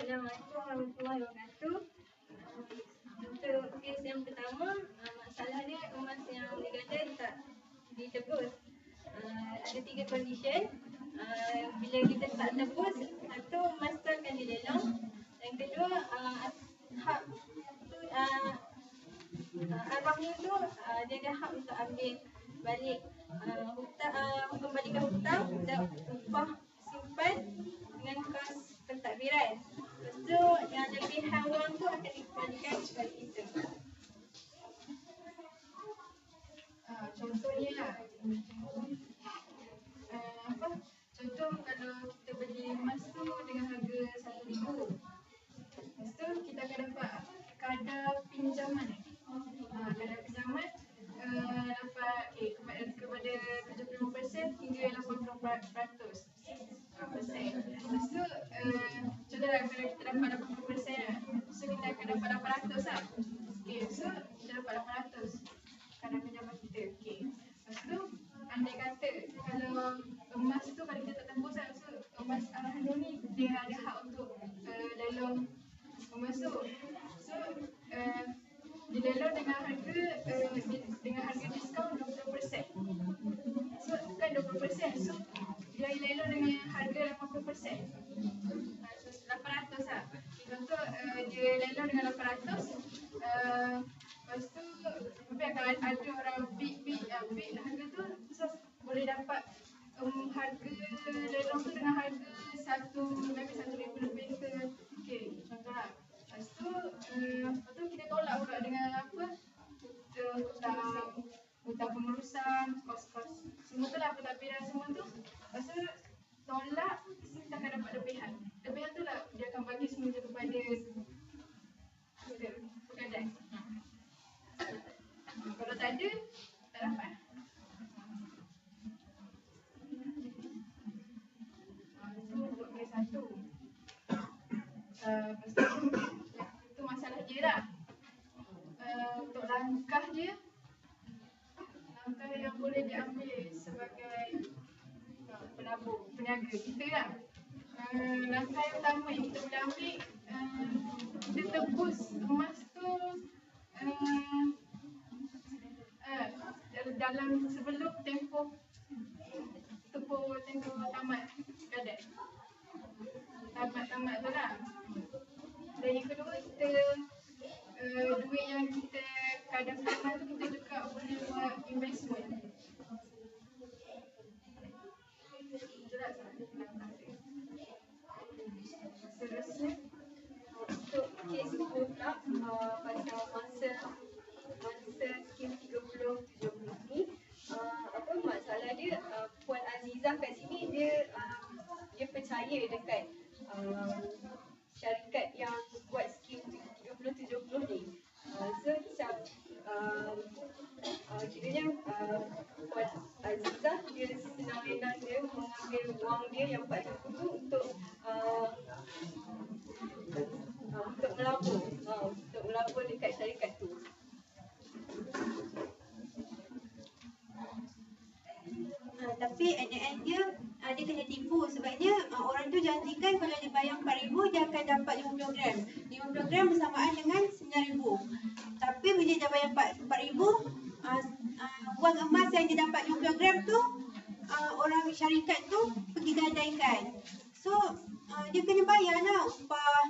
Assalamualaikum warahmatullahi wabarakatuh. Untuk kes yang pertama, masalah dia emas yang digandai tak ditebus. Ada 3 condition. Bila kita tak tebus, satu emas tu akan dilelang. Yang kedua, hak tu arwahnya tu dia ada hak untuk ambil balik mengembalikan hutang dan upah simpan dengan kos pentadbiran. Lepas tu yang lebihan wang tu akan dikembalikan kepada kita. Contohnya lah, contoh kalau kita beli emas tu dengan harga RM1,000, lepas tu kita akan dapat kadar pinjaman. Kadar pinjaman dapat kepada 75% hingga 80%. Lepas tu contohlah kalau kita dapat 80% lah, so kita akan dapat 800 lah. So kita dapat 800 kadar pinjaman kita. Lepas tu andai kata kalau emas tu kalau kita tak tembus lah, so emas Hanun ni dia ada hak untuk lelang emas tu. So dilelong dengan harga diskaun 20%. So bukan 20%, so dia lelong dengan harga 80%. So 800 lah. Contoh dia lelong dengan 800. Lepas tu kalau ada orang bid harga tu, so boleh dapat harga lelong tu dengan harga maybe 1,000 lebih ke. Contohlah. Lepas tu kita tolak pula dengan apa? Hutang pengurusan, kos-kos. Semua tu lah pentadbiran semua tu. Lepas tu tolak, kita akan dapat lebihan. Lebihan tu lah dia akan bagi semua kepada pegadai. Kalau tak ada, tak dapat. Itu untuk kes 1. Lepas tu, itu masalah dia lah. Untuk langkah dia, langkah yang boleh diambil sebagai peniaga kita lah. Langkah yang pertama yang kita boleh ambil, kita tebus emas tu dalam sebelum tempoh tamat gadai. Tamat tu lah. Dan yang kedua, kita duit yang kita kadang tamat tu kita juga boleh buat investment. Itulah langkah dia. Seterusnya, untuk kes pula pasal masa skim 30-70 ni, masalah dia, Puan Azizah kat sini dia percaya dekat syarikat yang buat skim 30-70 ni. So kiranya Puan Azizah dia senang-senang dia mengambil wang dia yang 40 tu untuk melabur dekat syarikat tu. Tapi at the end dia kena tipu sebabnya orang tu janjikan kalau dia bayar 4,000 dia akan dapat 50 gram. 50 gram bersamaan dengan 9,000. Tapi bila dia bayar 4,000, wang emas yang dia dapat 50 gram tu orang syarikat tu pergi gadaikan. So dia kena bayar lah upah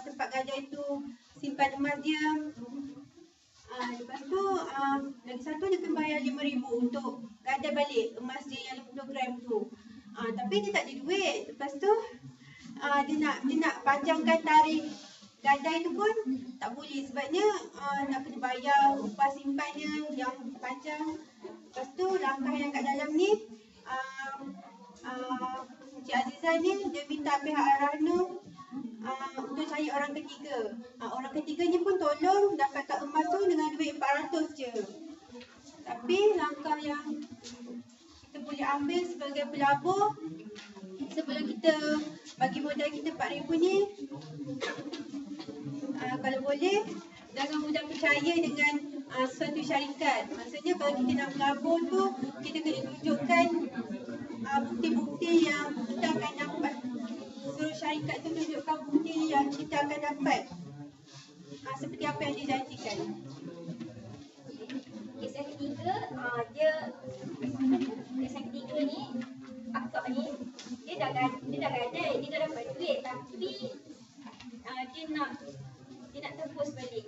tempat gadai tu simpan emas dia. Lepas tu lagi satu dia kena bayar 5,000 untuk gadai balik emas dia yang 50 gram tu. Tapi dia tak ada duit. Lepas tu dia nak panjangkan tarikh gadai tu pun tak boleh sebabnya nak kena bayar upah simpannya yang panjang. Lepas tu langkah yang kat dalam ni Cik Azizah ni dia minta pihak Al-Rahnu untuk cari orang ketiga. Orang ketiganya pun tolong dapatkan emas tu dengan duit 400 je. Tapi langkah yang kita boleh ambil sebagai pelabur sebelum kita bagi modal kita 4,000 ni, kalau boleh jangan mudah percaya dengan suatu syarikat. Maksudnya kalau kita nak melabur tu kita kena tunjukkan bukti-bukti yang kita akan dapat. Suruh syarikat syarikat tu tunjukkan bukti yang kita akan dapat seperti apa yang dijanjikan. Kes yang ketiga, kes yang ketiga ni, akak ni, dia dah gadai, dia dah dapat duit, tapi dia nak tebus balik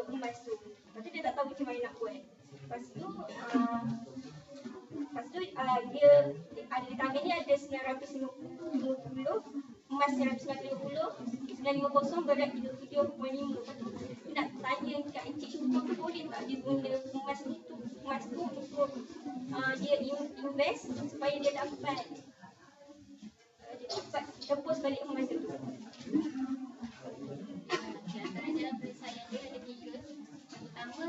emas tu. Lepas tu dia tak tahu macam mana nak buat. Lepas tu dia ada di tangan ni ada 950, emas 950 berat 37.5. Lepas tu dia nak tanya kat Encik Syukur tu boleh tak dia guna emas tu untuk dia invest supaya dia dapat tebus balik emas tu. Antara jalan penyelesaian dia ada 3. Yang pertama,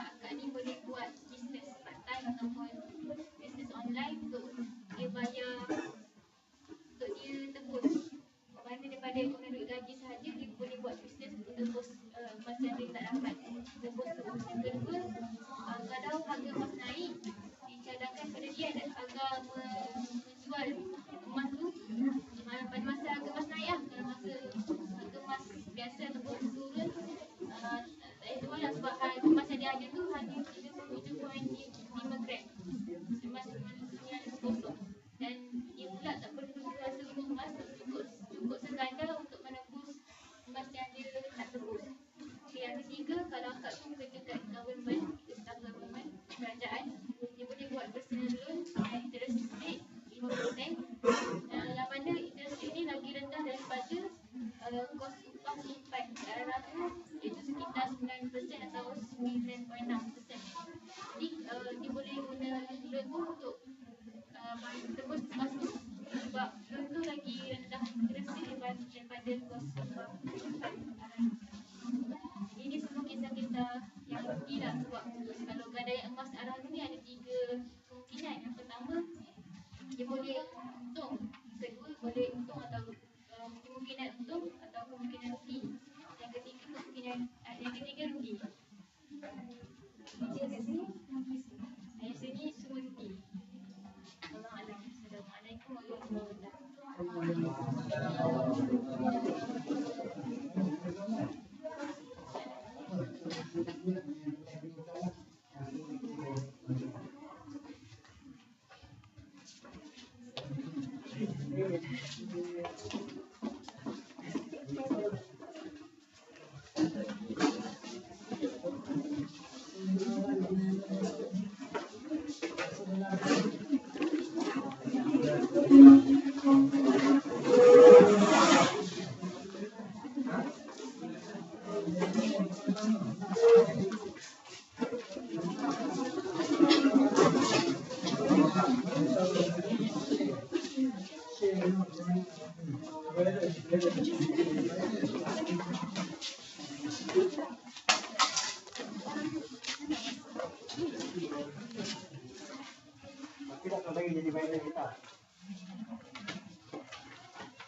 akak ni boleh buat bisnes part time ataupun bisnes online untuk dia bayar, untuk dia tebus. Mana daripada guna duit gaji sahaja, dia boleh buat bisnes untuk tebus emas yang dia tak dapat tebus tu. Yang kedua, kalau harga emas naik, dicadangkan pada dia ada agar menjual emas tu pada masa harga emas naik lah. Kalau masa harga emas biasa ataupun turun, tak jual lah sebab harga emas yang dia ada tu hanya 37.5 gram. Emas 950. Dan dia pula tak perlu jual seluruh emas, cukup sekadar untuk menebus emas yang dia tak tebus. Okay, yang ketiga, kalau akak tu bekerja kat government, staf government, kerajaan, dia boleh buat personal loan dengan interest rate 5%. Yang mana interest rate ni lagi rendah daripada kos upah tempat daerah tu, iaitu sekitar 9% atau 9.6%. Jadi dia boleh guna loan tu untuk tebus emas tu sebab loan tu lagi rendah interest rate daripada kos upah tempat daerah. Ini semua kisah-kisah yang rugi lah sebab kalau gadaian emas arah ni ada 3 kemungkinan. Yang pertama, dia boleh untung. Kedua, boleh untung atau kemungkinan untung atau kemungkinan rugi. Yang ketiga rugi. Kat sini, ayat sini semua rugi. Allah Alam. Assalamualaikum warahmatullahi Kita tak lagi jadi viral kita.